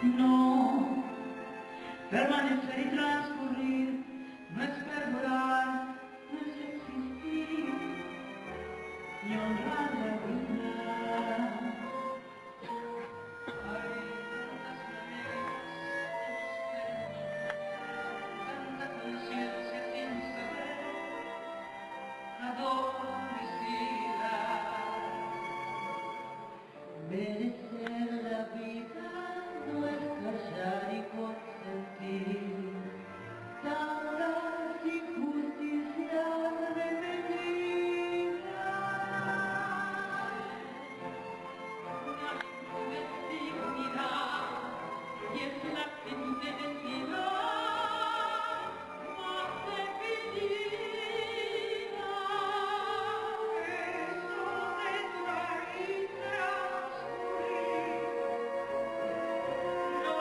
No, permanecer y transcurrir no es perdurar, no es existir y honrar la vida. Hay tantas maneras, tanta conciencia sin saber a dónde irá. Merecer la vida no es callar y consentir tantas injusticias repetidas. Una dignidad y es la gente de piedad más definida. Eso de traer y transcurrir no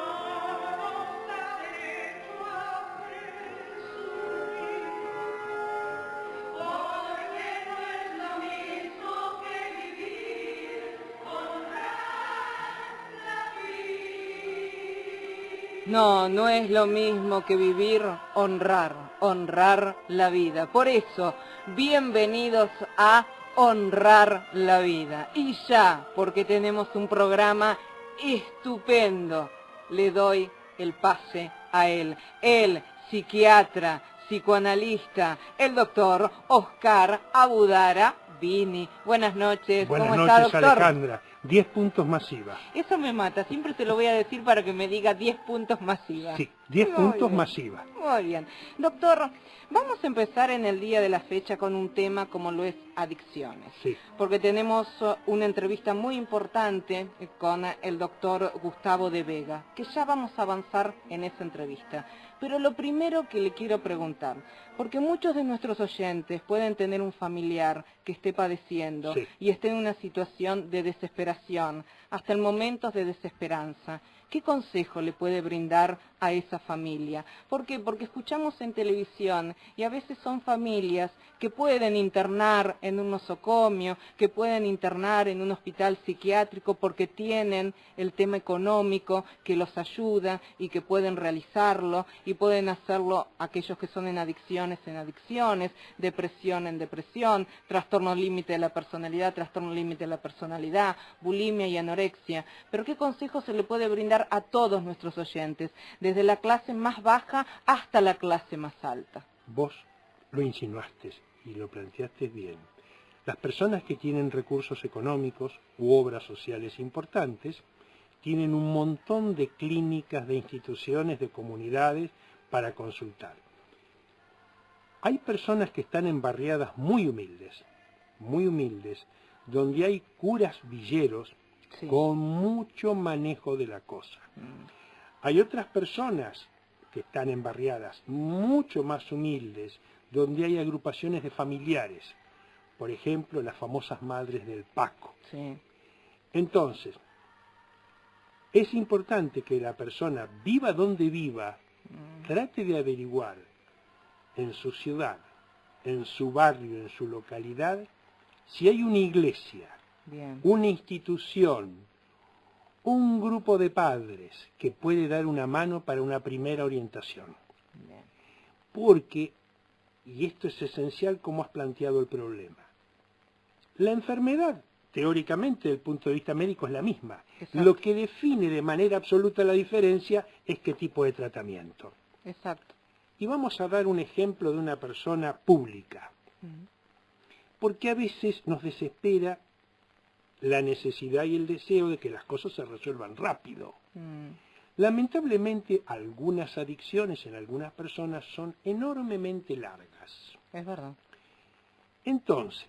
nos da derecho a presumir, porque no es lo mismo que vivir, honrar la vida. No, no es lo mismo que vivir, honrar la vida. Por eso, bienvenidos a Honrar la Vida. Y ya, porque tenemos un programa estupendo, le doy el pase a él. El psiquiatra, psicoanalista, el doctor Oscar Abudara Vini. Buenas noches. Buenas ¿Cómo noches, está, doctor? Alejandra. 10 puntos masiva. Eso me mata, siempre te lo voy a decir para que me diga 10 puntos masiva. Sí, 10 Muy puntos bien, masiva. Muy bien. Doctor, vamos a empezar en el día de la fecha con un tema como lo es adicciones. Sí. Porque tenemos una entrevista muy importante con el doctor Gustavo de Vega, que ya vamos a avanzar en esa entrevista. Pero lo primero que le quiero preguntar, porque muchos de nuestros oyentes pueden tener un familiar que esté padeciendo Sí. y esté en una situación de desesperación, hasta en momentos de desesperanza. ¿Qué consejo le puede brindar a esa familia? ¿Por qué? Porque escuchamos en televisión y a veces son familias que pueden internar en un nosocomio, que pueden internar en un hospital psiquiátrico porque tienen el tema económico que los ayuda y que pueden realizarlo y pueden hacerlo aquellos que son en adicciones, depresión en depresión, trastorno límite de la personalidad, trastorno límite de la personalidad, bulimia y anorexia. Pero ¿qué consejo se le puede brindar a todos nuestros oyentes, desde la clase más baja hasta la clase más alta? Vos lo insinuaste y lo planteaste bien. Las personas que tienen recursos económicos u obras sociales importantes tienen un montón de clínicas, de instituciones, de comunidades para consultar. Hay personas que están en barriadas muy humildes, donde hay curas villeros Sí. con mucho manejo de la cosa. Hay otras personas que están en barriadas mucho más humildes, donde hay agrupaciones de familiares, por ejemplo, las famosas madres del Paco. Sí. Entonces, es importante que la persona viva donde viva, trate de averiguar en su ciudad, en su barrio, en su localidad, si hay una iglesia, Bien. una institución, un grupo de padres que puede dar una mano para una primera orientación. Bien. Porque, y esto es esencial como has planteado el problema, la enfermedad, teóricamente, desde el punto de vista médico, es la misma. Exacto. Lo que define de manera absoluta la diferencia es qué tipo de tratamiento. Exacto. Y vamos a dar un ejemplo de una persona pública, porque a veces nos desespera la necesidad y el deseo de que las cosas se resuelvan rápido. Lamentablemente, algunas adicciones en algunas personas son enormemente largas. Es verdad. Entonces,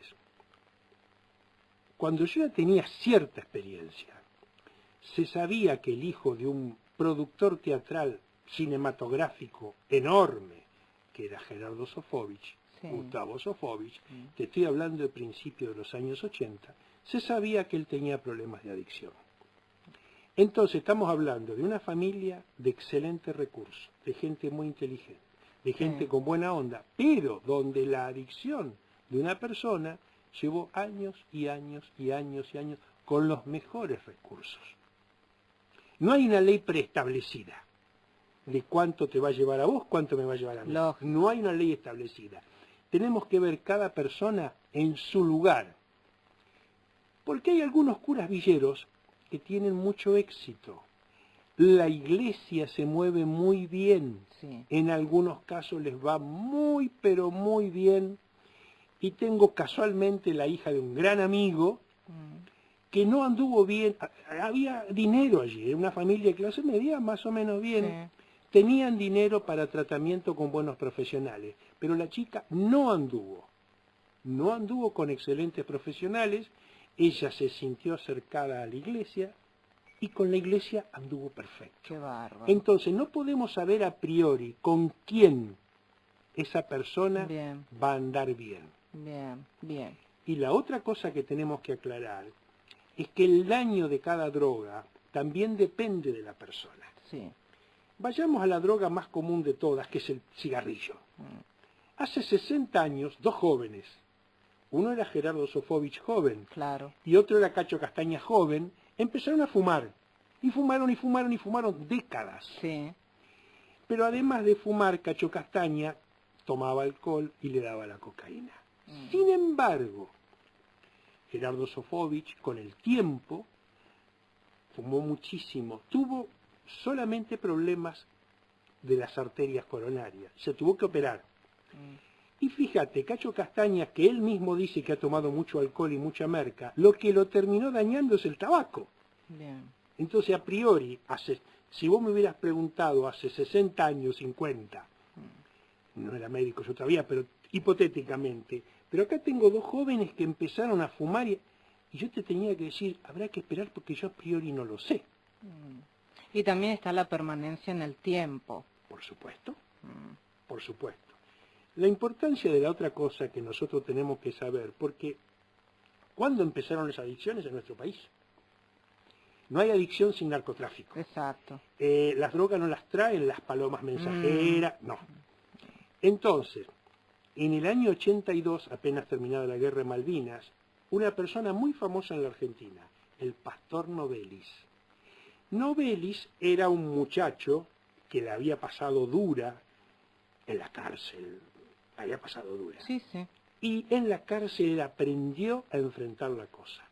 cuando yo ya tenía cierta experiencia, se sabía que el hijo de un productor teatral cinematográfico enorme, que era Gerardo Sofovich, Sí. Gustavo Sofovich, te estoy hablando de principios de los años 80, se sabía que él tenía problemas de adicción. Entonces estamos hablando de una familia de excelentes recursos, de gente muy inteligente, de gente Sí. con buena onda, pero donde la adicción de una persona llevó años y años y años y años con los mejores recursos. No hay una ley preestablecida de cuánto te va a llevar a vos, cuánto me va a llevar a mí. Lógico. No hay una ley establecida. Tenemos que ver cada persona en su lugar. Porque hay algunos curas villeros que tienen mucho éxito. La iglesia se mueve muy bien. Sí. En algunos casos les va muy, pero muy bien. Y tengo casualmente la hija de un gran amigo que no anduvo bien. Había dinero allí, era una familia de clase media más o menos bien. Sí. Tenían dinero para tratamiento con buenos profesionales, pero la chica no anduvo con excelentes profesionales. Ella se sintió acercada a la iglesia y con la iglesia anduvo perfecto. Qué bárbaro. Entonces no podemos saber a priori con quién esa persona Bien. va a andar bien. Bien, bien. Y la otra cosa que tenemos que aclarar es que el daño de cada droga también depende de la persona. Sí. Vayamos a la droga más común de todas, que es el cigarrillo. Hace 60 años, dos jóvenes, uno era Gerardo Sofovich joven, Claro. y otro era Cacho Castaña joven, empezaron a fumar. Y fumaron décadas. Sí. Pero además de fumar, Cacho Castaña tomaba alcohol y le daba la cocaína. Sin embargo, Gerardo Sofovich, con el tiempo, fumó muchísimo. Tuvo solamente problemas de las arterias coronarias. Se tuvo que operar. Y fíjate, Cacho Castaña, que él mismo dice que ha tomado mucho alcohol y mucha merca, lo que lo terminó dañando es el tabaco. Bien. Entonces, a priori, si vos me hubieras preguntado hace 60 años, 50, no era médico yo todavía, pero hipotéticamente, pero acá tengo dos jóvenes que empezaron a fumar y yo te tenía que decir, habrá que esperar porque yo a priori no lo sé. Y también está la permanencia en el tiempo. Por supuesto, por supuesto. La importancia de la otra cosa que nosotros tenemos que saber, porque ¿cuándo empezaron las adicciones en nuestro país? No hay adicción sin narcotráfico. Exacto. Las drogas no las traen las palomas mensajeras, no. Entonces, en el año 82, apenas terminada la guerra de Malvinas, una persona muy famosa en la Argentina, el pastor Novelis. Novelis era un muchacho que la había pasado dura en la cárcel, había pasado dura. Sí, sí. Y en la cárcel él aprendió a enfrentar la cosa.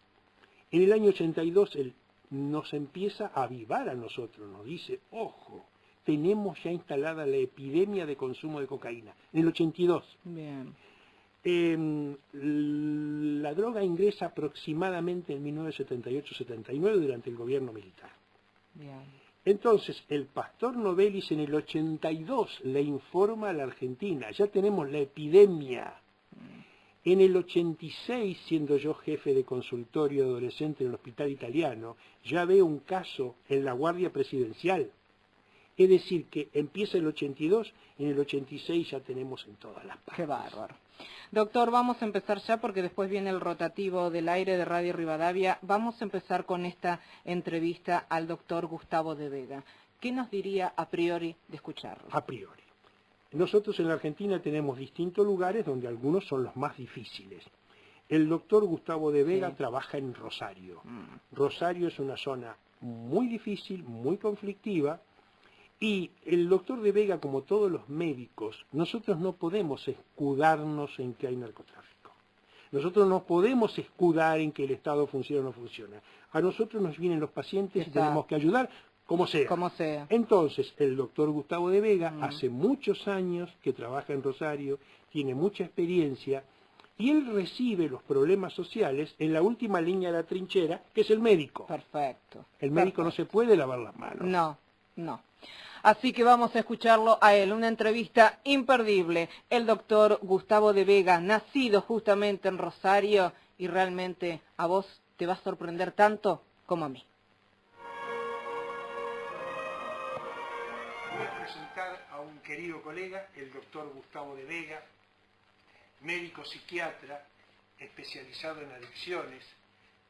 En el año 82 él nos empieza a avivar a nosotros, nos dice, ojo, tenemos ya instalada la epidemia de consumo de cocaína. En el 82. Bien. La droga ingresa aproximadamente en 1978-79 durante el gobierno militar. Bien. Entonces, el pastor Novelis en el 82 le informa a la Argentina, ya tenemos la epidemia. En el 86, siendo yo jefe de consultorio adolescente en el hospital italiano, ya veo un caso en la Guardia Presidencial. Es decir, que empieza el 82, en el 86 ya tenemos en todas las partes. Qué bárbaro. Doctor, vamos a empezar ya porque después viene el rotativo del aire de Radio Rivadavia. Vamos a empezar con esta entrevista al doctor Gustavo de Vega. ¿Qué nos diría a priori de escucharlo? A priori. Nosotros en la Argentina tenemos distintos lugares donde algunos son los más difíciles. El doctor Gustavo de Vega trabaja en Rosario. Rosario es una zona muy difícil, muy conflictiva, y el doctor de Vega, como todos los médicos, nosotros no podemos escudarnos en que hay narcotráfico. Nosotros no podemos escudar en que el Estado funciona o no funciona. A nosotros nos vienen los pacientes y tenemos que ayudar como sea. Como sea. Entonces, el doctor Gustavo de Vega hace muchos años que trabaja en Rosario, tiene mucha experiencia, y él recibe los problemas sociales en la última línea de la trinchera, que es el médico. Perfecto. El médico no se puede lavar las manos. No, no. Así que vamos a escucharlo a él, una entrevista imperdible. El doctor Gustavo de Vega, nacido justamente en Rosario, y realmente a vos te va a sorprender tanto como a mí. Voy a presentar a un querido colega, el doctor Gustavo de Vega, médico psiquiatra, especializado en adicciones,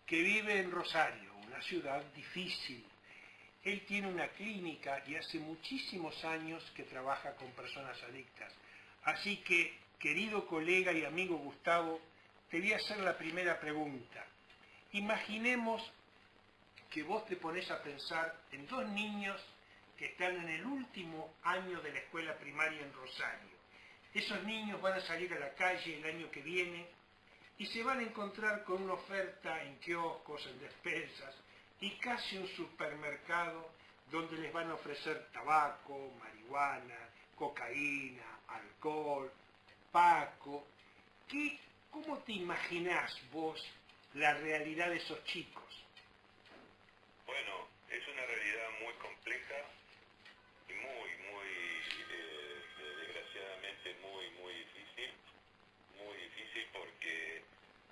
que vive en Rosario, una ciudad difícil. Él tiene una clínica y hace muchísimos años que trabaja con personas adictas. Así que, querido colega y amigo Gustavo, te voy a hacer la primera pregunta. Imaginemos que vos te pones a pensar en dos niños que están en el último año de la escuela primaria en Rosario. Esos niños van a salir a la calle el año que viene y se van a encontrar con una oferta en kioscos, en despensas y casi un supermercado donde les van a ofrecer tabaco, marihuana, cocaína, alcohol, paco. ¿Cómo te imaginás vos la realidad de esos chicos? Bueno, es una realidad muy compleja y desgraciadamente muy difícil porque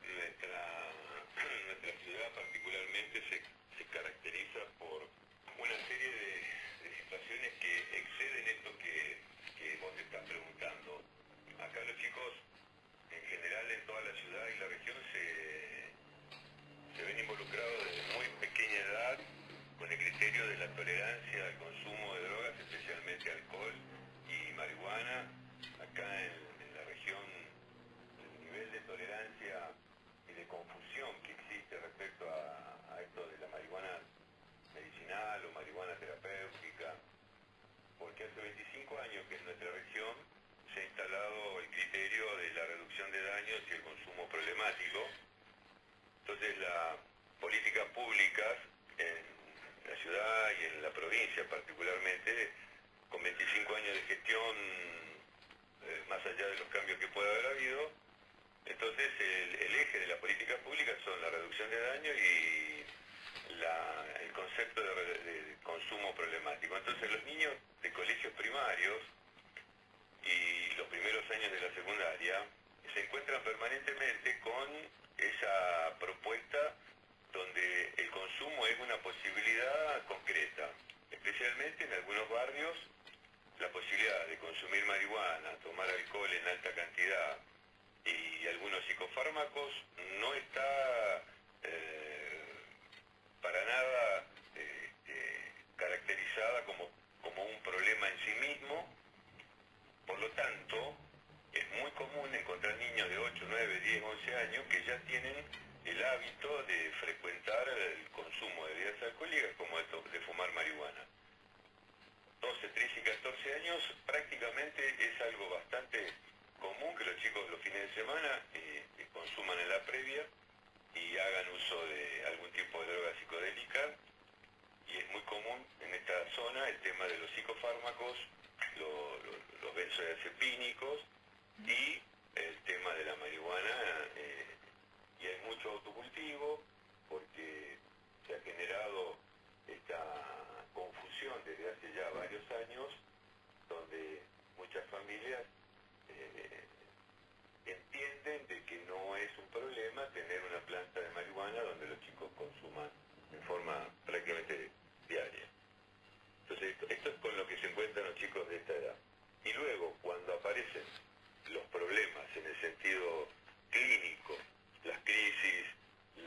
nuestra ciudad particularmente se caracteriza por una serie de situaciones que exceden esto que vos te estás preguntando. Acá los chicos, en general en toda la ciudad y la región, se ven involucrados desde muy pequeña edad con el criterio de la tolerancia al consumo de drogas, especialmente alcohol y marihuana. Acá en la región, el nivel de tolerancia y de confusión que existe respecto a esto de la marihuana medicinal o marihuana terapéutica, porque hace 25 años que en nuestra región se ha instalado el criterio de la reducción de daños y el consumo problemático. Entonces las políticas públicas en la ciudad y en la provincia particularmente, con 25 años de gestión, más allá de los cambios que pueda haber habido, entonces el eje de las políticas públicas son la reducción de daños y el concepto de consumo problemático. Entonces los niños de colegios primarios y los primeros años de la secundaria se encuentran permanentemente con esa propuesta donde el consumo es una posibilidad concreta, especialmente en algunos barrios la posibilidad de consumir marihuana, tomar alcohol en alta cantidad y algunos psicofármacos no está para nada caracterizada como un problema en sí mismo. Por lo tanto, es muy común encontrar niños de 8, 9, 10, 11 años que ya tienen el hábito de frecuentar el consumo de bebidas alcohólicas como de fumar marihuana. 12, 13 y 14 años prácticamente es algo bastante común que los chicos los fines de semana consuman en la previa y hagan uso de algún tipo de droga psicodélica, y es muy común en esta zona el tema de los psicofármacos, los benzodiazepínicos y el tema de la marihuana, y hay mucho autocultivo porque se ha generado esta confusión desde hace ya varios años, donde muchas familias entienden de que no es un problema tener una planta de marihuana donde los chicos consuman en forma prácticamente diaria. Entonces esto es con lo que se encuentran los chicos de esta edad. Y luego, cuando aparecen los problemas en el sentido clínico, las crisis,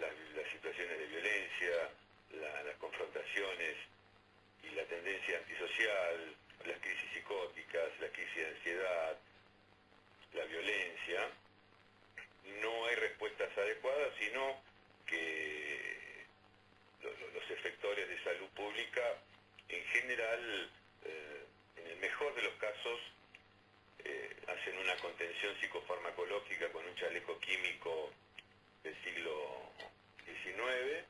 las situaciones de violencia, las confrontaciones y la tendencia antisocial, las crisis psicóticas, la crisis de ansiedad, la violencia, no hay respuestas adecuadas, sino que los efectores de salud pública en general, en el mejor de los casos, hacen una contención psicofarmacológica con un chaleco químico del siglo XIX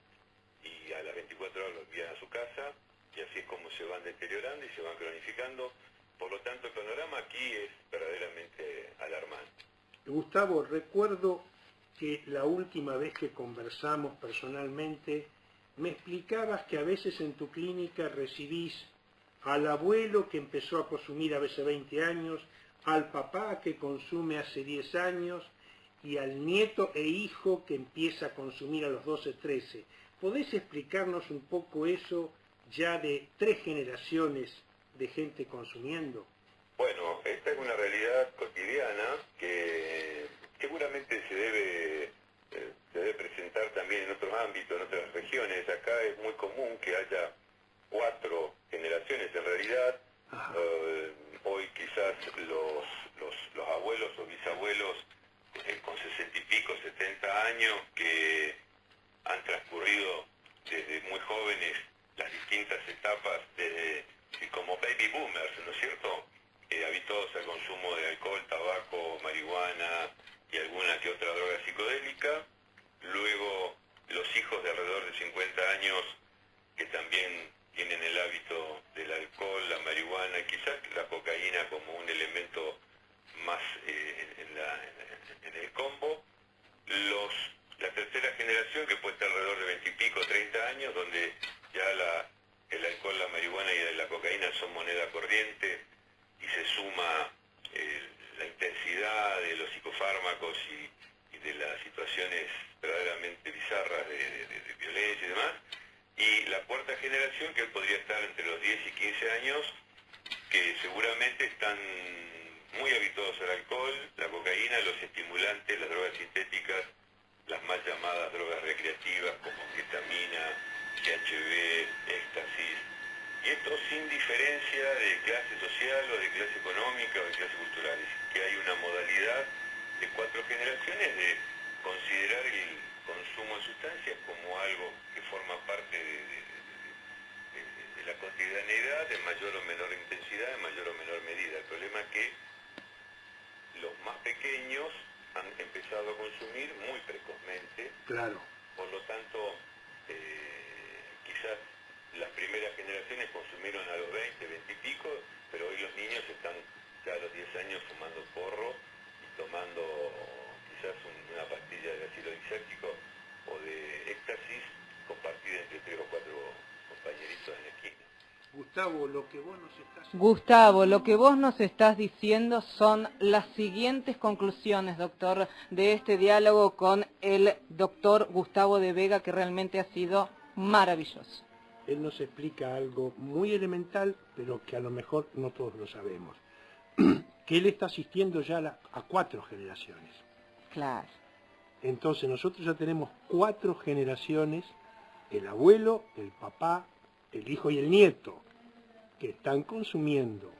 y a las 24 horas lo envían a su casa, y así es como se van deteriorando y se van cronificando. Por lo tanto, el panorama aquí es verdaderamente alarmante. Gustavo, recuerdo que la última vez que conversamos personalmente me explicabas que a veces en tu clínica recibís al abuelo que empezó a consumir a veces 20 años, al papá que consume hace 10 años y al nieto e hijo que empieza a consumir a los 12, 13. ¿Podés explicarnos un poco eso ya de 3 generaciones de gente consumiendo? Bueno, esta es una realidad cotidiana que seguramente se debe presentar también en otros ámbitos, en otras regiones. Acá es muy común que haya 4 generaciones en realidad. Hoy quizás los abuelos o bisabuelos con 60 y pico, 70 años, que han transcurrido desde muy jóvenes las distintas etapas como baby boomers, ¿no es cierto? Habituados al consumo de alcohol, tabaco, marihuana y alguna que otra droga psicodélica. Luego los hijos de alrededor de 50 años que también tienen el hábito del alcohol, la marihuana, quizás la cocaína como un elemento más en el combo. La tercera generación, que puede estar alrededor de 20 y pico, 30 años, donde ya el alcohol, la marihuana y la cocaína son moneda corriente y se suma la intensidad de los psicofármacos y de las situaciones verdaderamente bizarras de violencia y demás. Y la cuarta generación, que podría estar entre los 10 y 15 años, que seguramente están muy habituados al alcohol, la cocaína, los estimulantes, las drogas sintéticas, las mal llamadas drogas recreativas como ketamina, GHB, éxtasis, y esto sin diferencia de clase social o de clase económica o de clase cultural. Es que hay una modalidad de 4 generaciones de considerar el consumo de sustancias como algo que forma parte de la cotidianidad de mayor o menor intensidad, de mayor o menor medida. El problema es que los más pequeños han empezado a consumir muy precozmente. Claro. Por lo tanto, quizás las primeras generaciones consumieron a los 20, 20 y pico, pero hoy los niños están ya a los 10 años fumando porro y tomando quizás una pastilla de ácido lisérgico o de éxtasis compartida entre 3 o 4 compañeritos en la esquina. Gustavo, lo que vos nos estás... Gustavo, lo que vos nos estás diciendo son las siguientes conclusiones, doctor, de este diálogo con el doctor Gustavo de Vega, que realmente ha sido maravilloso. Él nos explica algo muy elemental, pero que a lo mejor no todos lo sabemos. Que él está asistiendo ya a 4 generaciones. Claro. Entonces nosotros ya tenemos 4 generaciones, el abuelo, el papá, el hijo y el nieto, que están consumiendo.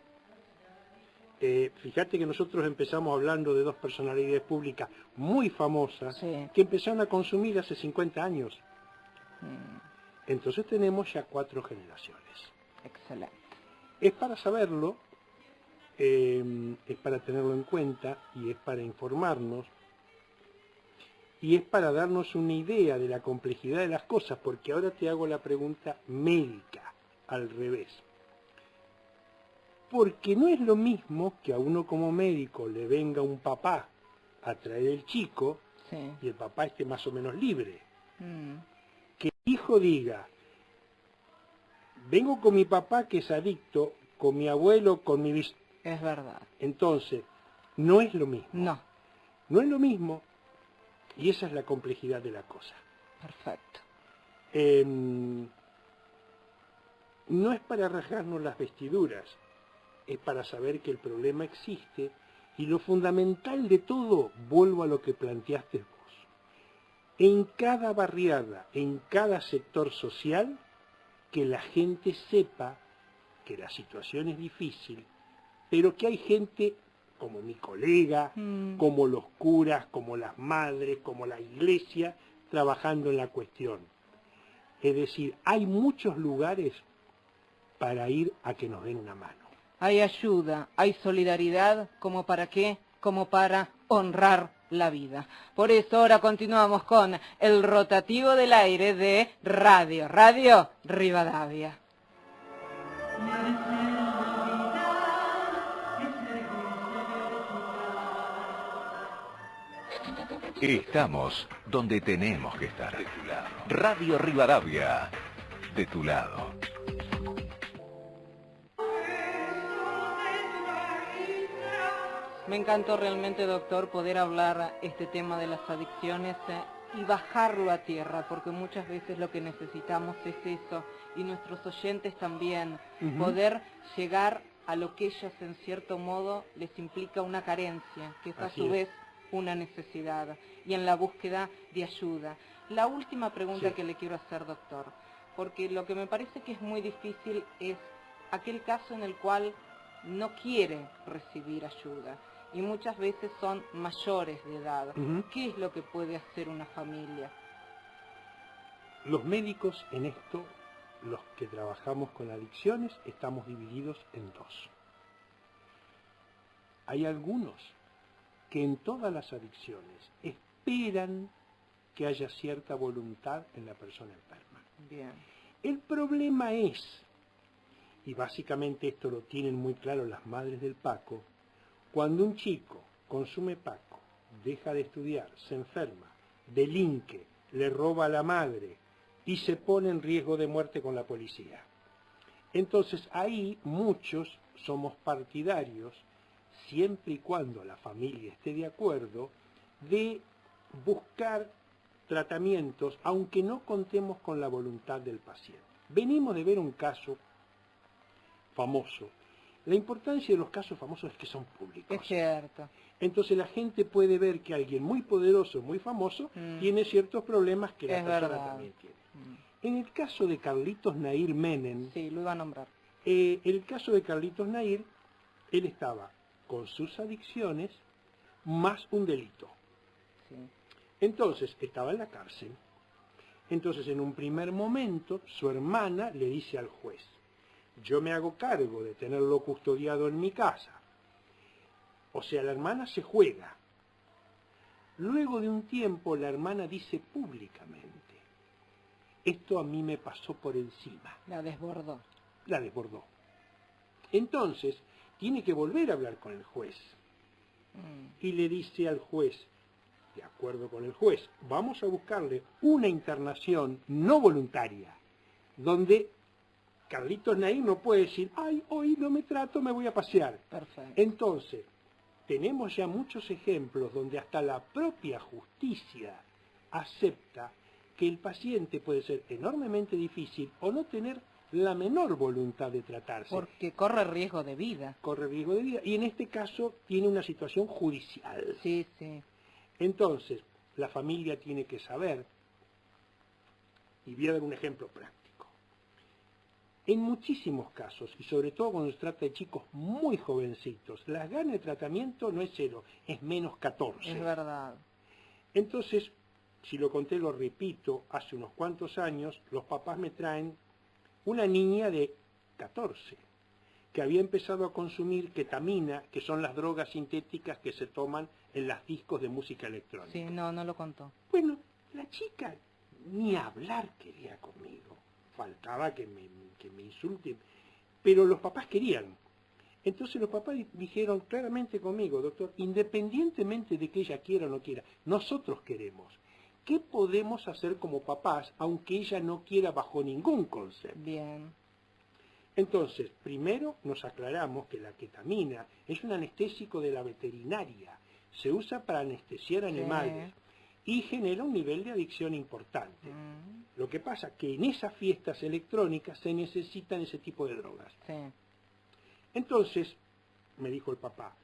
Fíjate que nosotros empezamos hablando de 2 personalidades públicas muy famosas, Sí. que empezaron a consumir hace 50 años. Entonces tenemos ya 4 generaciones. Excelente. Es para saberlo, es para tenerlo en cuenta y es para informarnos y es para darnos una idea de la complejidad de las cosas, porque ahora te hago la pregunta médica, al revés. Porque no es lo mismo que a uno como médico le venga un papá a traer el chico Sí. y el papá esté más o menos libre. Mm. Que el hijo diga, vengo con mi papá que es adicto, con mi abuelo, con mi bis... Es verdad. Entonces, no es lo mismo. No. No es lo mismo, y esa es la complejidad de la cosa. Perfecto. No es para rasgarnos las vestiduras, es para saber que el problema existe, y lo fundamental de todo, vuelvo a lo que planteaste vos. En cada barriada, en cada sector social, que la gente sepa que la situación es difícil, pero que hay gente como mi colega, como los curas, como las madres, como la iglesia, trabajando en la cuestión. Es decir, hay muchos lugares para ir a que nos den una mano. Hay ayuda, hay solidaridad, ¿como para qué? Como para honrar la vida. Por eso ahora continuamos con el rotativo del aire de Radio Rivadavia. Estamos donde tenemos que estar. De tu lado. Radio Rivadavia. De tu lado. Me encantó realmente, doctor, poder hablar este tema de las adicciones y bajarlo a tierra, porque muchas veces lo que necesitamos es eso, y nuestros oyentes también, poder llegar a lo que ellos en cierto modo les implica una carencia, que es a Así su es. vez una necesidad, y en la búsqueda de ayuda. La última pregunta Sí. que le quiero hacer, doctor, porque lo que me parece que es muy difícil es aquel caso en el cual no quiere recibir ayuda, y muchas veces son mayores de edad. Ujú. ¿Qué es lo que puede hacer una familia? Los médicos en esto, los que trabajamos con adicciones, estamos divididos en dos. Hay algunos que en todas las adicciones esperan que haya cierta voluntad en la persona enferma. Bien. El problema es, y básicamente esto lo tienen muy claro las madres del Paco, cuando un chico consume Paco, deja de estudiar, se enferma, delinque, le roba a la madre y se pone en riesgo de muerte con la policía. Entonces ahí muchos somos partidarios, siempre y cuando la familia esté de acuerdo, de buscar tratamientos, aunque no contemos con la voluntad del paciente. Venimos de ver un caso famoso. La importancia de los casos famosos es que son públicos. Es cierto. Entonces la gente puede ver que alguien muy poderoso, muy famoso, tiene ciertos problemas que la Es persona verdad. también tiene. En el caso de Carlitos Nair Menem, Sí, lo iba a nombrar. el caso de Carlitos Nair, él estaba con sus adicciones más un delito. Sí. Entonces, estaba en la cárcel. Entonces, en un primer momento, su hermana le dice al juez, yo me hago cargo de tenerlo custodiado en mi casa. O sea, la hermana se juega. Luego de un tiempo, la hermana dice públicamente, esto a mí me pasó por encima. La desbordó. La desbordó. Entonces, tiene que volver a hablar con el juez. Y le dice al juez, de acuerdo con el juez, vamos a buscarle una internación no voluntaria, donde Carlitos Nair no puede decir, ay, hoy no me trato, me voy a pasear. Perfecto. Entonces, tenemos ya muchos ejemplos donde hasta la propia justicia acepta que el paciente puede ser enormemente difícil o no tener la menor voluntad de tratarse. Porque corre riesgo de vida. Corre riesgo de vida y en este caso tiene una situación judicial. Sí, sí. Entonces, la familia tiene que saber, y voy a dar un ejemplo práctico. En muchísimos casos, y sobre todo cuando se trata de chicos muy jovencitos, las ganas de tratamiento no es 0, es menos 14. Es verdad. Entonces, si lo conté, lo repito, hace unos cuantos años, los papás me traen una niña de 14, que había empezado a consumir ketamina, que son las drogas sintéticas que se toman en las discos de música electrónica. Sí, no lo contó. Bueno, la chica ni hablar quería conmigo. Faltaba que me insulten. Pero los papás querían. Entonces los papás dijeron claramente conmigo, doctor, independientemente de que ella quiera o no quiera, nosotros queremos. ¿Qué podemos hacer como papás, aunque ella no quiera bajo ningún concepto? Bien. Entonces, primero nos aclaramos que la ketamina es un anestésico de la veterinaria. Se usa para anestesiar animales y genera un nivel de adicción importante. Lo que pasa es que en esas fiestas electrónicas se necesitan ese tipo de drogas. Sí. Entonces, me dijo el papá,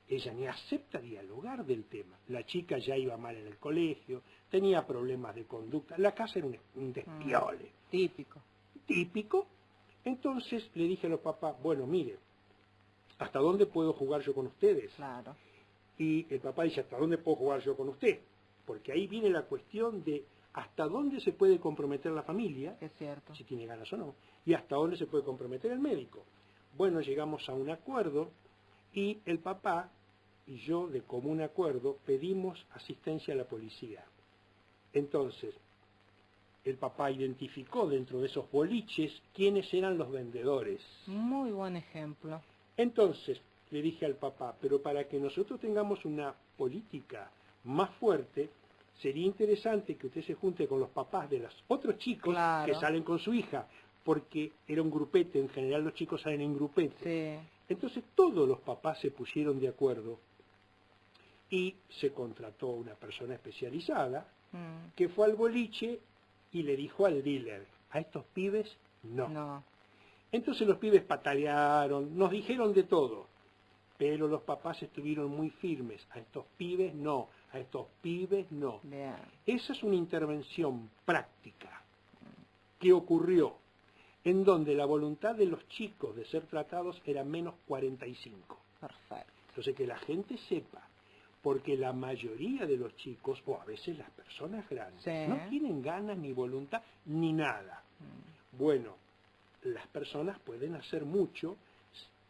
ella ni acepta dialogar del tema. La chica ya iba mal en el colegio, tenía problemas de conducta, la casa era un despiole. Típico. Típico. Entonces le dije a los papás, bueno, mire, ¿hasta dónde puedo jugar yo con ustedes? Claro. Y el papá dice, ¿hasta dónde puedo jugar yo con usted? Porque ahí viene la cuestión de hasta dónde se puede comprometer la familia, Es cierto. si tiene ganas o no, y hasta dónde se puede comprometer el médico. Bueno, llegamos a un acuerdo y el papá y yo, de común acuerdo, pedimos asistencia a la policía. Entonces, el papá identificó dentro de esos boliches quiénes eran los vendedores. Muy buen ejemplo. Entonces, le dije al papá, pero para que nosotros tengamos una política más fuerte, sería interesante que usted se junte con los papás de los otros chicos Claro. que salen con su hija, porque era un grupete, en general los chicos salen en grupete. Sí. Entonces todos los papás se pusieron de acuerdo y se contrató una persona especializada que fue al boliche y le dijo al dealer, a estos pibes no. No. Entonces los pibes patalearon, nos dijeron de todo, pero los papás estuvieron muy firmes, a estos pibes no, a estos pibes no. Bien. Esa es una intervención práctica que ocurrió en donde la voluntad de los chicos de ser tratados era menos 45. Perfecto. Entonces que la gente sepa, porque la mayoría de los chicos, o a veces las personas grandes, Sí. no tienen ganas ni voluntad ni nada. Bueno, las personas pueden hacer mucho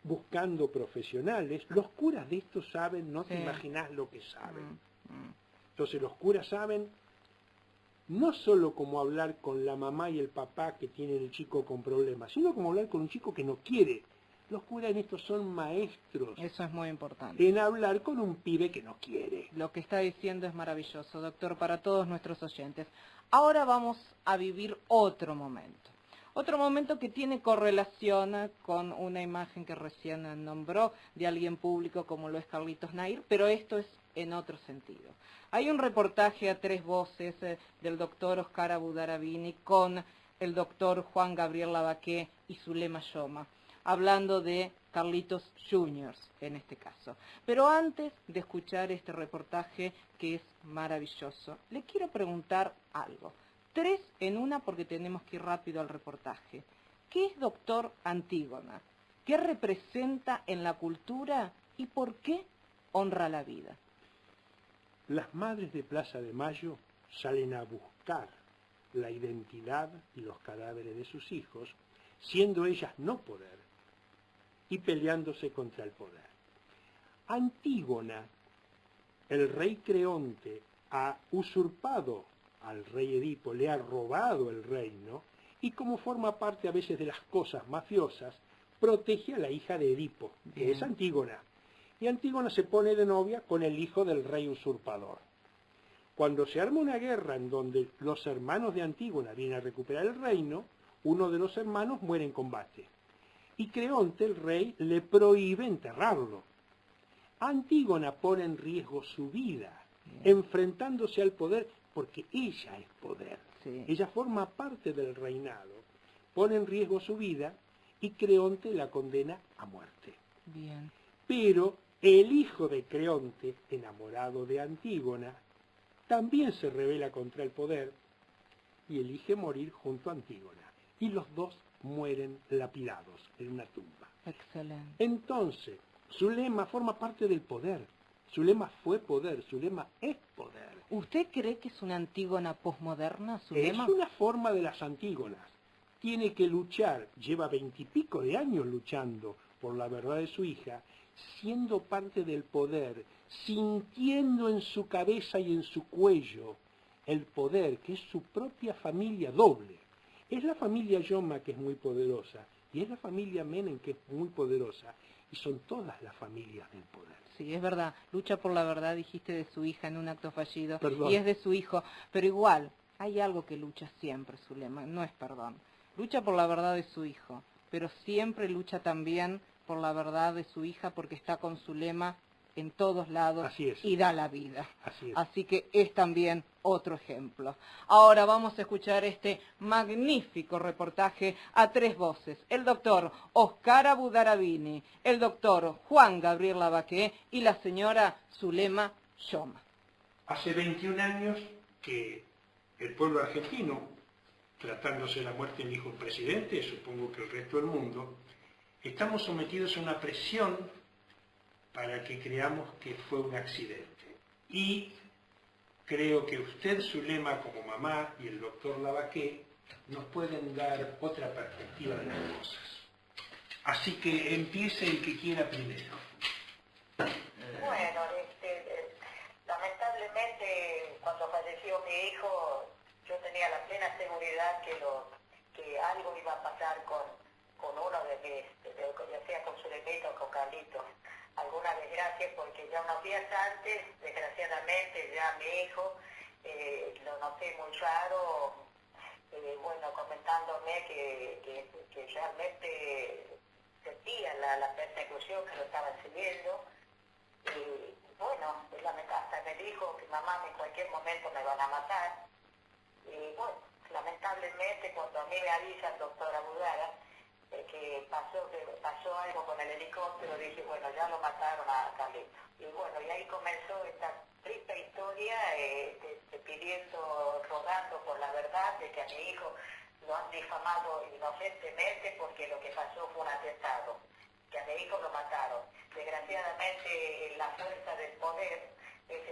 buscando profesionales. Los curas de esto saben, no te Sí. imaginás lo que saben. Mm. Entonces los curas saben no solo cómo hablar con la mamá y el papá que tienen el chico con problemas, sino cómo hablar con un chico que no quiere. Los curas en esto son maestros Eso es muy importante. en hablar con un pibe que no quiere. Lo que está diciendo es maravilloso, doctor, para todos nuestros oyentes. Ahora vamos a vivir otro momento. Otro momento que tiene correlación con una imagen que recién nombró de alguien público como lo es Carlitos Nair, pero esto es en otro sentido. Hay un reportaje a 3 voces del doctor Oscar Abudarabini con el doctor Juan Gabriel Lavaqué y Zulema Yoma, hablando de Carlitos Juniors en este caso. Pero antes de escuchar este reportaje que es maravilloso, le quiero preguntar algo. 3 en una porque tenemos que ir rápido al reportaje. ¿Qué es doctor Antígona? ¿Qué representa en la cultura y por qué honra la vida? Las madres de Plaza de Mayo salen a buscar la identidad y los cadáveres de sus hijos, siendo ellas no poder, y peleándose contra el poder. Antígona, el rey Creonte, ha usurpado al rey Edipo, le ha robado el reino, y como forma parte a veces de las cosas mafiosas, protege a la hija de Edipo, que Bien. es Antígona. Y Antígona se pone de novia con el hijo del rey usurpador. Cuando se arma una guerra en donde los hermanos de Antígona vienen a recuperar el reino, uno de los hermanos muere en combate. Y Creonte, el rey, le prohíbe enterrarlo. Antígona pone en riesgo su vida, enfrentándose al poder, porque ella es poder. Sí. Ella forma parte del reinado, pone en riesgo su vida y Creonte la condena a muerte. Bien. Pero el hijo de Creonte, enamorado de Antígona, también se rebela contra el poder y elige morir junto a Antígona. Y los dos mueren lapidados en una tumba. Excelente. Entonces, Zulema forma parte del poder. Zulema fue poder, Zulema es poder. ¿Usted cree que es una Antígona posmoderna, Zulema? Es una forma de las Antígonas. Tiene que luchar, lleva 20 y pico de años luchando por la verdad de su hija, siendo parte del poder, sintiendo en su cabeza y en su cuello el poder, que es su propia familia doble. Es la familia Yoma que es muy poderosa, y es la familia Menem que es muy poderosa, y son todas las familias del poder. Sí, es verdad. Lucha por la verdad, dijiste, de su hija en un acto fallido. Perdón. Y es de su hijo. Pero igual, hay algo que lucha siempre, Zulema. No es perdón. Lucha por la verdad de su hijo. Pero siempre lucha también por la verdad de su hija porque está con Zulema en todos lados. Así es. Y da la vida. Así es. Así que es también otro ejemplo. Ahora vamos a escuchar este magnífico reportaje a 3 voces. El doctor Oscar Abudarabini, el doctor Juan Gabriel Lavaqué y la señora Zulema Yoma. Hace 21 años que el pueblo argentino, tratándose de la muerte del hijo del presidente, supongo que el resto del mundo, estamos sometidos a una presión para que creamos que fue un accidente. Y creo que usted, Zulema, como mamá, y el doctor Lavaqué, nos pueden dar otra perspectiva de las cosas. Así que empiece el que quiera primero. Bueno, lamentablemente cuando falleció mi hijo, yo tenía la plena seguridad que algo iba a pasar con uno de mis, ya sea con Zulemita o con Carlitos, alguna desgracia, porque ya unos días antes, desgraciadamente, ya mi hijo lo noté muy raro, bueno, comentándome que realmente sentía la persecución que lo estaban siguiendo. Y bueno, hasta me dijo que mamá en cualquier momento me van a matar. Y bueno, lamentablemente cuando a mí me avisa el doctor Abudara que pasó algo con el helicóptero, dije, bueno, ya lo mataron a Carlitos. Y bueno, y ahí comenzó esta triste historia, pidiendo, rogando por la verdad de que a mi hijo lo han difamado inocentemente porque lo que pasó fue un atentado, que a mi hijo lo mataron. Desgraciadamente la fuerza del poder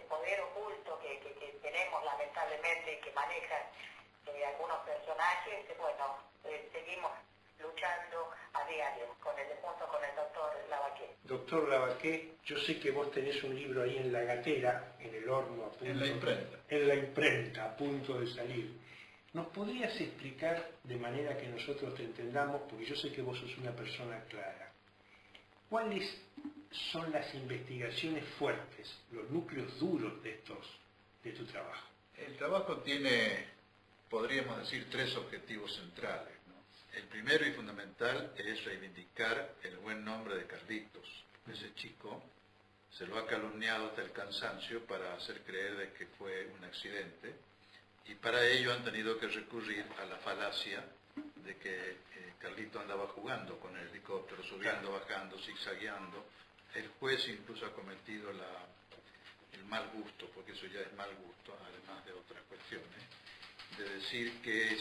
poder oculto que tenemos lamentablemente y que manejan algunos personajes, bueno, seguimos luchando a diario junto con el doctor Lavaqué. Doctor Lavaqué, yo sé que vos tenés un libro ahí en la gatera, en el horno, En la imprenta. En la imprenta, a punto de salir. ¿Nos podrías explicar de manera que nosotros te entendamos, porque yo sé que vos sos una persona clara, cuáles son las investigaciones fuertes, los núcleos duros de tu trabajo? El trabajo tiene, podríamos decir, tres objetivos centrales, ¿no? El primero y fundamental es reivindicar el buen nombre de Carlitos. Ese chico se lo ha calumniado hasta el cansancio para hacer creer de que fue un accidente, y para ello han tenido que recurrir a la falacia de que Carlito andaba jugando con el helicóptero, subiendo, bajando, zigzagueando. El juez incluso ha cometido el mal gusto, porque eso ya es mal gusto, además de otras cuestiones, de decir que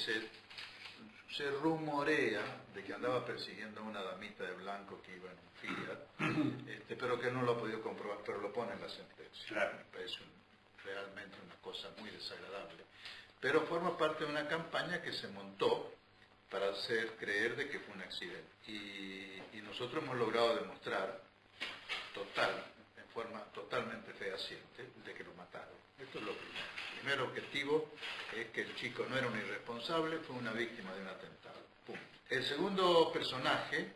se rumorea de que andaba persiguiendo a una damita de blanco que iba en un Fiat, pero que no lo ha podido comprobar, pero lo pone en la sentencia. Claro. Me parece realmente una cosa muy desagradable. Pero forma parte de una campaña que se montó para hacer creer de que fue un accidente. Y nosotros hemos logrado demostrar en forma totalmente fehaciente, de que lo mataron. Esto es lo primero. El primer objetivo es que el chico no era un irresponsable, fue una víctima de un atentado. Punto. El segundo personaje,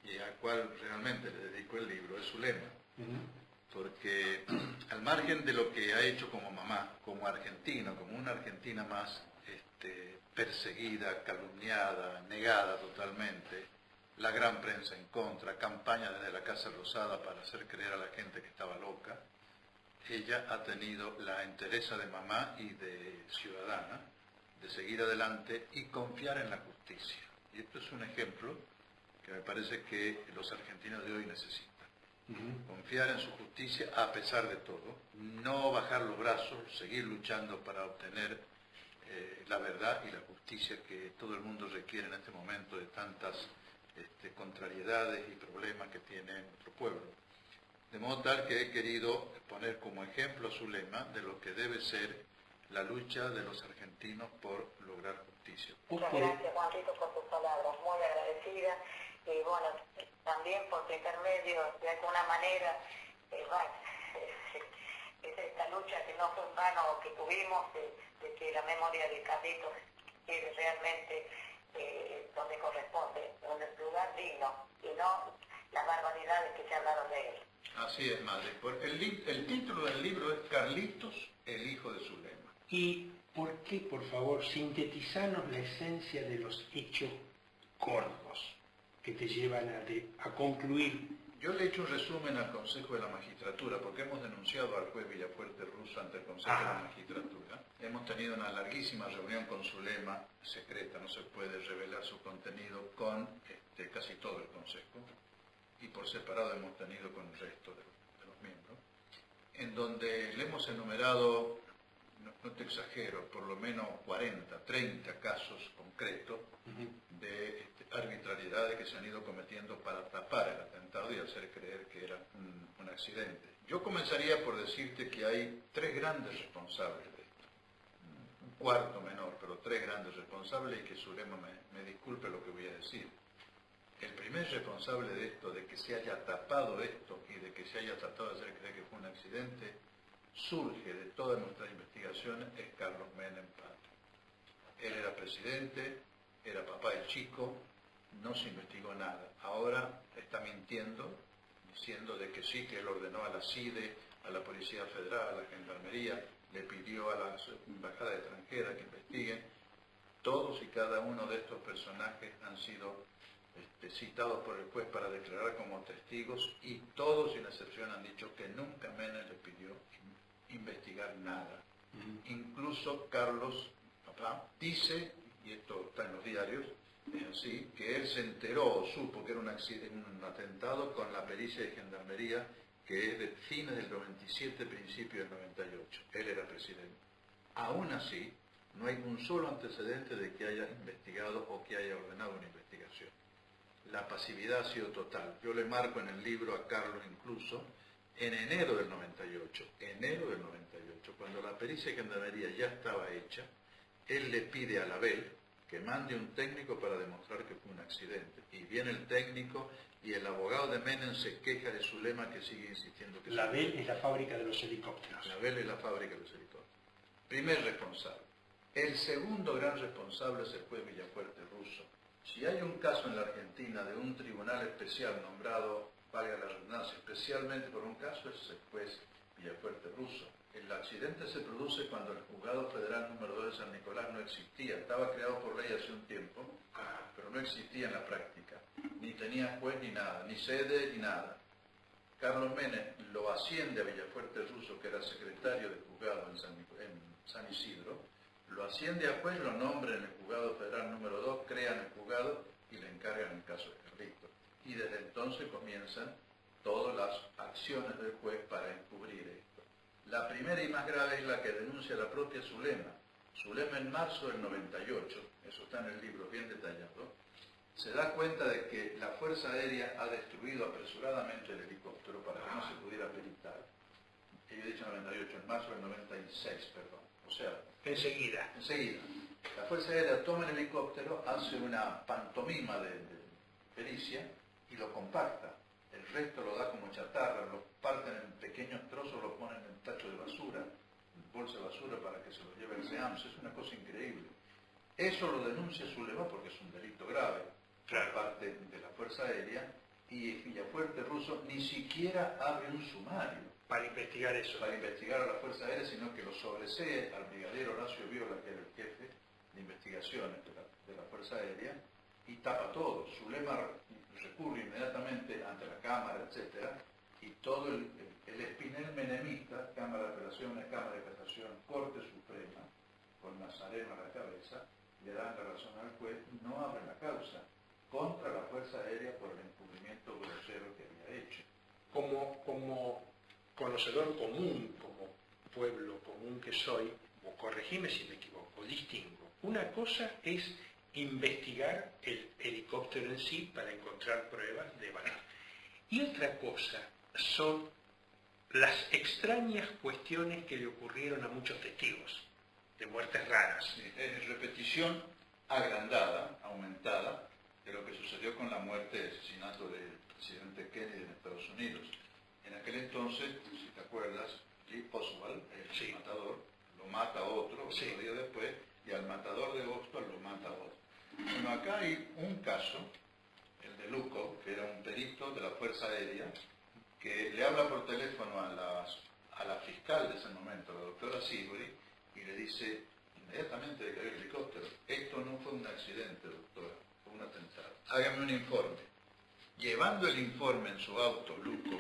y al cual realmente le dedico el libro, es Zulema. Porque al margen de lo que ha hecho como mamá, como argentino, como una argentina más perseguida, calumniada, negada totalmente, la gran prensa en contra, campaña desde la Casa Rosada para hacer creer a la gente que estaba loca, ella ha tenido la entereza de mamá y de ciudadana de seguir adelante y confiar en la justicia. Y esto es un ejemplo que me parece que los argentinos de hoy necesitan. Confiar en su justicia a pesar de todo, no bajar los brazos, seguir luchando para obtener la verdad y la justicia que todo el mundo requiere en este momento de tantas contrariedades y problemas que tiene nuestro pueblo. De modo tal que he querido poner como ejemplo a Zulema de lo que debe ser la lucha de los argentinos por lograr justicia. Muchas gracias, Juanito, por tus palabras, muy agradecida. Y bueno, también por tu intermedio, de alguna manera, es esta lucha que no fue en vano que tuvimos, de que la memoria de Carlitos quede realmente donde corresponde, en un lugar digno, y no las barbaridades que se hablaron de él. Así es, madre. El título del libro es Carlitos, el hijo de Zulema. ¿Y por qué, por favor, sintetizanos la esencia de los hechos gordos que te llevan a concluir? Yo le he hecho un resumen al Consejo de la Magistratura, porque hemos denunciado al juez Villafuerte Russo ante el Consejo de la Magistratura. Hemos tenido una larguísima reunión con Zulema, secreta, no se puede revelar su contenido, con casi todo el Consejo, y por separado hemos tenido con el resto de los miembros, en donde le hemos enumerado, no te exagero, por lo menos 40, 30 casos concretos de arbitrariedades que se han ido cometiendo para tapar el atentado y hacer creer que era un accidente. Yo comenzaría por decirte que hay tres grandes responsables de esto, un cuarto menor, pero tres grandes responsables, y que Zulema me disculpe lo que voy a decir. El primer responsable de esto, de que se haya tapado esto y de que se haya tratado de hacer creer que fue un accidente, surge de todas nuestras investigaciones, es Carlos Menem Pato. Él era presidente, era papá del chico, no se investigó nada. Ahora está mintiendo, diciendo de que sí, que él ordenó a la CIDE, a la Policía Federal, a la Gendarmería, le pidió a las embajadas extranjeras que investiguen. Todos y cada uno de estos personajes han sido citados por el juez para declarar como testigos, y todos sin excepción han dicho que nunca Menem les pidió investigar nada. Incluso Carlos, papá, dice, y esto está en los diarios, es así, que él se enteró o supo que era un atentado con la pericia de Gendarmería, que es de fines del 97, principio del 98. Él era presidente. Aún así, no hay un solo antecedente de que haya investigado o que haya ordenado una investigación. La pasividad ha sido total. Yo le marco en el libro a Carlos incluso En enero del 98, cuando la pericia de gendarmería ya estaba hecha, él le pide a Label que mande un técnico para demostrar que fue un accidente. Y viene el técnico y el abogado de Menem se queja de Zulema, que sigue insistiendo que Label es la fábrica de los helicópteros. Label es la fábrica de los helicópteros. Primer responsable. El segundo gran responsable es el juez Villafuerte Russo. Si hay un caso en la Argentina de un tribunal especial nombrado, valga la redundancia, especialmente por un caso, es el juez Villafuerte Russo. El accidente se produce cuando el juzgado federal número 2 de San Nicolás no existía. Estaba creado por ley hace un tiempo, pero no existía en la práctica. Ni tenía juez ni nada, ni sede ni nada. Carlos Menem lo asciende a Villafuerte Russo, que era secretario de juzgado en San Isidro, lo asciende a juez, lo nombra en el juzgado federal número 2, crean el juzgado y le encargan el caso de Carlito. Y desde entonces comienzan todas las acciones del juez para encubrir esto. La primera y más grave es la que denuncia la propia Zulema. Zulema en marzo del 98, eso está en el libro bien detallado, se da cuenta de que la Fuerza Aérea ha destruido apresuradamente el helicóptero para que no se pudiera peritar. Yo he dicho 98, en marzo del 96, perdón. O sea, Enseguida. La Fuerza Aérea toma el helicóptero, hace una pantomima de pericia y lo compacta. El resto lo da como chatarra, lo parten en pequeños trozos, lo ponen en tacho de basura, en bolsa de basura para que se lo lleve el SEAMS. Es una cosa increíble. Eso lo denuncia Zulema porque es un delito grave por parte de la Fuerza Aérea, y Villafuerte Russo ni siquiera abre un sumario Para investigar eso. para investigar a la Fuerza Aérea, sino que lo sobresee al brigadier Horacio Viola, que era el jefe de investigaciones de la Fuerza Aérea, y tapa todo. Zulema recurre inmediatamente ante la Cámara, etcétera, y todo el espinel menemista, Cámara de Apelaciones, Cámara de Casación, Corte Suprema, con Nazareno a la cabeza, le dan la razón al juez y no abren la causa contra la Fuerza Aérea por el encubrimiento grosero que había hecho. Como conocedor común, como pueblo común que soy, o corregime si me equivoco, distingo. Una cosa es investigar el helicóptero en sí para encontrar pruebas de valor. Y otra cosa son las extrañas cuestiones que le ocurrieron a muchos testigos de muertes raras. Sí, es repetición agrandada, aumentada, de lo que sucedió con la muerte y asesinato del presidente Kennedy en Estados Unidos. En aquel entonces, si te acuerdas, Lee Oswald, el matador, lo mata otro, otro día después, y al matador de Boston lo mata otro. Bueno, acá hay un caso, el de Luco, que era un perito de la Fuerza Aérea, que le habla por teléfono a la fiscal de ese momento, la doctora Siguri, y le dice inmediatamente de que había el helicóptero: esto no fue un accidente, doctora, fue un atentado. Hágame un informe. Llevando el informe en su auto, Luco,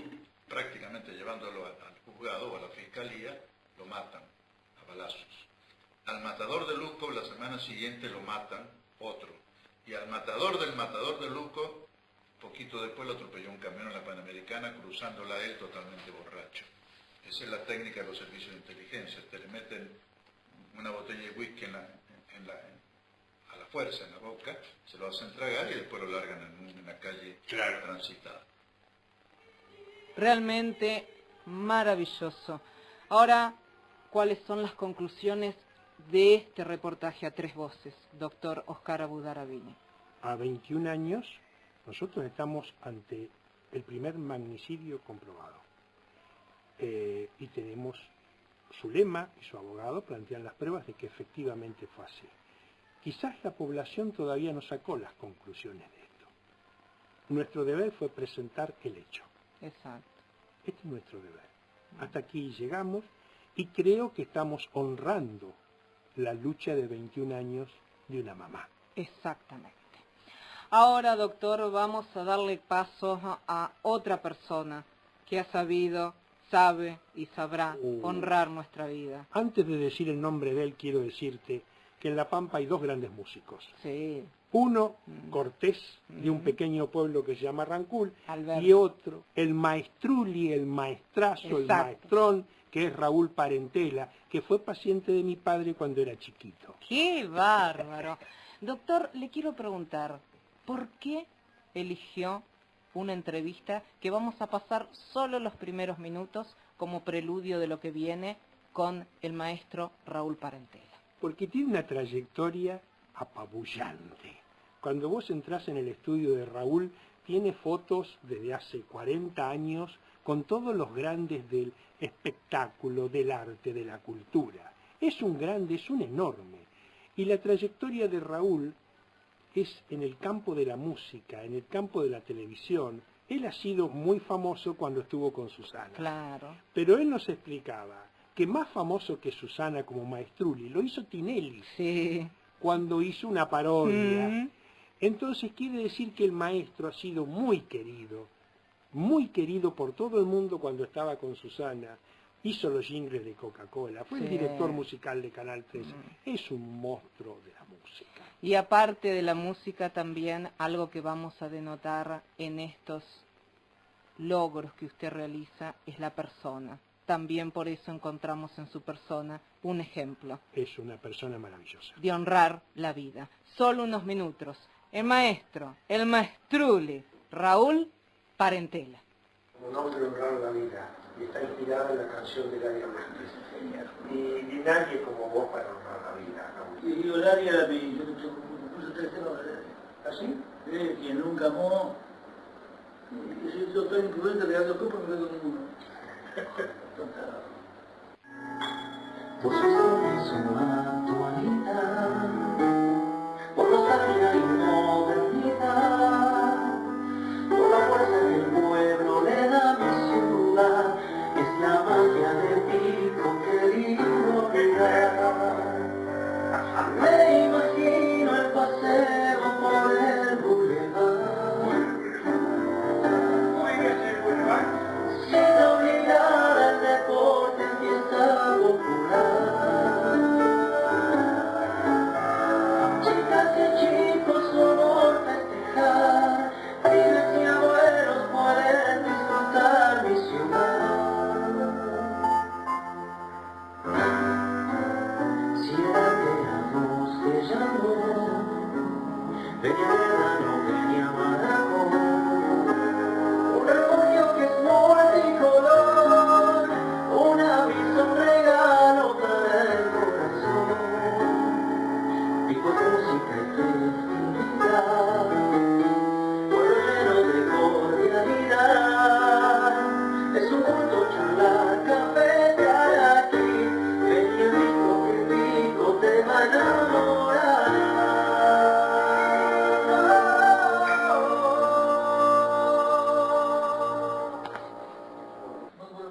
prácticamente llevándolo al juzgado o a la fiscalía, lo matan a balazos. Al matador de Luco, la semana siguiente lo matan otro. Y al matador de Luco, poquito después lo atropelló un camión en la Panamericana, cruzándola él totalmente borracho. Esa es la técnica de los servicios de inteligencia. Te le meten una botella de whisky a la fuerza en la boca, se lo hacen tragar y después lo largan en una calle transitada. Realmente maravilloso. Ahora, ¿cuáles son las conclusiones de este reportaje a tres voces, doctor Oscar Abudarabini? A 21 años, nosotros estamos ante el primer magnicidio comprobado. Y tenemos Zulema y su abogado plantean las pruebas de que efectivamente fue así. Quizás la población todavía no sacó las conclusiones de esto. Nuestro deber fue presentar el hecho. Exacto. Este es nuestro deber. Hasta aquí llegamos y creo que estamos honrando la lucha de 21 años de una mamá. Exactamente. Ahora, doctor, vamos a darle paso a otra persona que ha sabido, sabe y sabrá honrar nuestra vida. Antes de decir el nombre de él, quiero decirte que en La Pampa hay dos grandes músicos. Sí. Uno, Cortés, de un pequeño pueblo que se llama Rancul, Alberto. y otro, el maestruli, el maestrazo, el Exacto. maestrón, que es Raúl Parentela, que fue paciente de mi padre cuando era chiquito. ¡Qué bárbaro! Doctor, le quiero preguntar, ¿por qué eligió una entrevista que vamos a pasar solo los primeros minutos como preludio de lo que viene con el maestro Raúl Parentela. Porque tiene una trayectoria apabullante. Cuando vos entrás en el estudio de Raúl, tiene fotos desde hace 40 años con todos los grandes del espectáculo, del arte, de la cultura. Es un grande, es un enorme. Y la trayectoria de Raúl es en el campo de la música, en el campo de la televisión. Él ha sido muy famoso cuando estuvo con Susana. Claro. Pero él nos explicaba que más famoso que Susana como Maestruli lo hizo Tinelli, Sí. cuando hizo una parodia. Entonces quiere decir que el maestro ha sido muy querido por todo el mundo cuando estaba con Susana. Hizo los jingles de Coca-Cola, fue el Sí. director musical de Canal 13. Es un monstruo de la música. Y aparte de la música también, algo que vamos a denotar en estos logros que usted realiza es la persona. También por eso encontramos en su persona un ejemplo Es una persona maravillosa. de honrar la vida. Solo unos minutos. El maestro, el maestruli, Raúl Parentela. Un hombre honrar la vida, y está inspirada en la canción de Ladia Blasquez. Y nadie como vos para honrar la vida, Raúl. Y Olaria, yo te puse 3 temas de Olaria. ¿Así? Quien nunca amó, y soy yo tan imprudente regando copas, no veo ninguno. Tonta. Vos sos una actualidad, por nostalgia y modernidad, por la fuerza del pueblo le da mi ciudad, es la magia del pico querido regar. Me imagino el paseo por el boulevard, sin olvidar el deporte en fiesta popular. Chicas y chicos solo festejar, pibes y abuelos pueden disfrutar mi ciudad. Si era verano te llamó, venía verano, venía Maracó. Un refugio que es multicolor, un aviso, un regalo para el corazón. Pico de música y felicidad, pueblo lleno de cordialidad. Es un culto charlar, cafetear aquí, vení el pico te va a enamorar.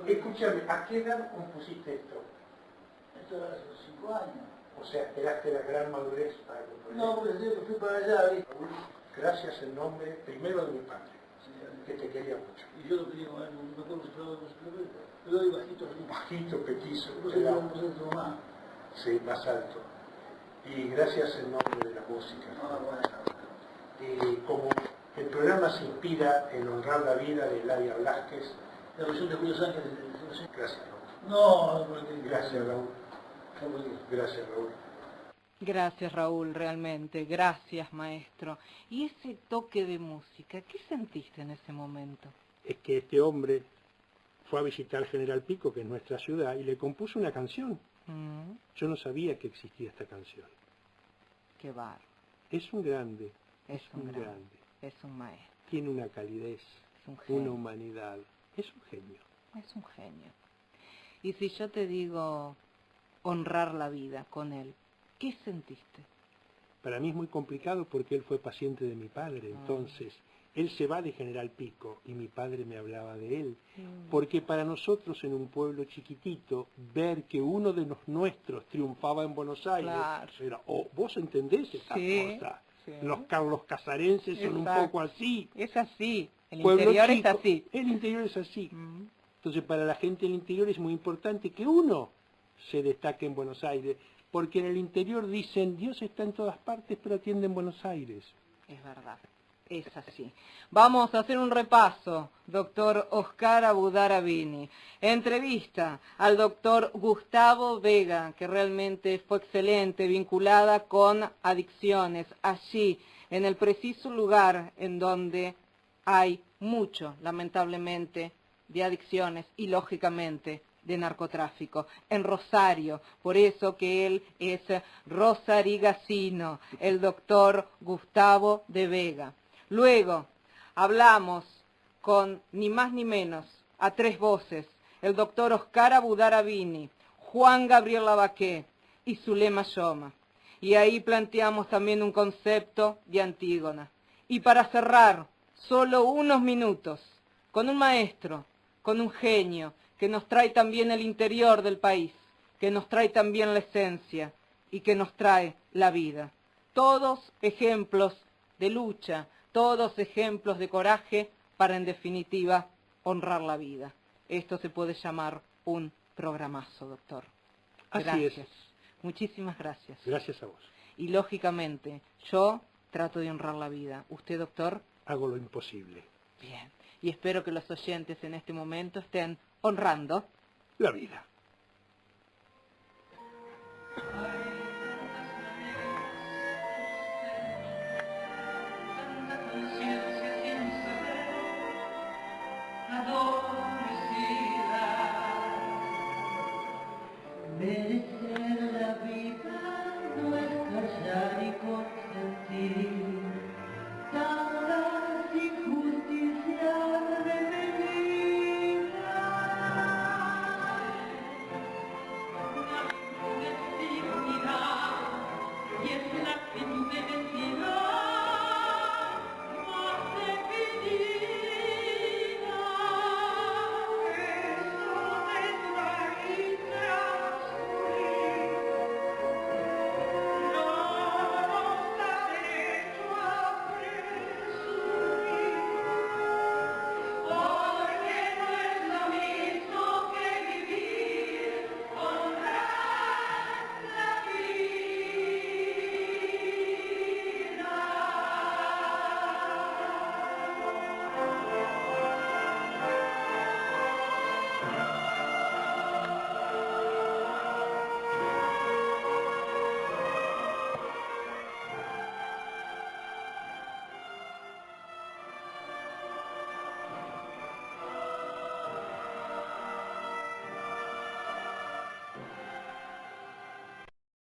Escúchame, ¿a qué edad compusiste esto? Esto era hace 5 años. O sea, esperaste la gran madurez para componer. No, porque yo fui para allá, ¿viste? Gracias en nombre primero de mi padre, que te quería mucho. Y yo lo quería, no me acuerdo si lo doy bajito así. Bajito, petizo, No sé cómo puse tu mamá. sí, más alto. Y gracias en nombre de la música. Ah, bueno. Y como el programa se inspira en honrar la vida de Ladia Blasquez, La versión de Julio Sánchez. gracias Raúl. No, porque... Gracias Raúl. No, porque... Gracias Raúl. Gracias Raúl, realmente, gracias maestro. Y ese toque de música, ¿qué sentiste en ese momento? Es que este hombre fue a visitar General Pico, que es nuestra ciudad, y le compuso una canción. Yo no sabía que existía esta canción. Qué bárbaro, Es un grande, es un grande, es un maestro, tiene una calidez, es un genio. una humanidad, es un genio. Es un genio. Y si yo te digo honrar la vida con él, ¿qué sentiste? Para mí es muy complicado porque él fue paciente de mi padre, entonces él se va de General Pico y mi padre me hablaba de él. Porque para nosotros en un pueblo chiquitito, ver que uno de los nuestros triunfaba en Buenos Aires, Claro. era, vos entendés esta Sí, cosa. sí. Los Carlos Casarenses son un Exacto. poco así. Es así, el Pueblo interior chico, es así. El interior es así. Entonces para la gente del interior es muy importante que uno se destaque en Buenos Aires, porque en el interior dicen, Dios está en todas partes, pero atiende en Buenos Aires. Es verdad, es así. Vamos a hacer un repaso, doctor Oscar Abudarabini. Entrevista al doctor Gustavo Vega, que realmente fue excelente, vinculada con adicciones, allí, en el preciso lugar en donde hay mucho, lamentablemente, de adicciones y, lógicamente, de narcotráfico. En Rosario, por eso que él es rosarigacino, el doctor Gustavo de Vega. Luego, hablamos con ni más ni menos, a tres voces, el doctor Oscar Abudarabini, Juan Gabriel Lavaqué y Zulema Yoma. Y ahí planteamos también un concepto de Antígona. Y para cerrar, solo unos minutos, con un maestro, con un genio, que nos trae también el interior del país, que nos trae también la esencia y que nos trae la vida. Todos ejemplos de lucha, todos ejemplos de coraje para, en definitiva, honrar la vida. Esto se puede llamar un programazo, doctor. Gracias. Así es. Muchísimas gracias. Gracias a vos. Y lógicamente, yo trato de honrar la vida. ¿Usted, doctor? Hago lo imposible. Bien. Y espero que los oyentes en este momento estén honrando la vida. Ay,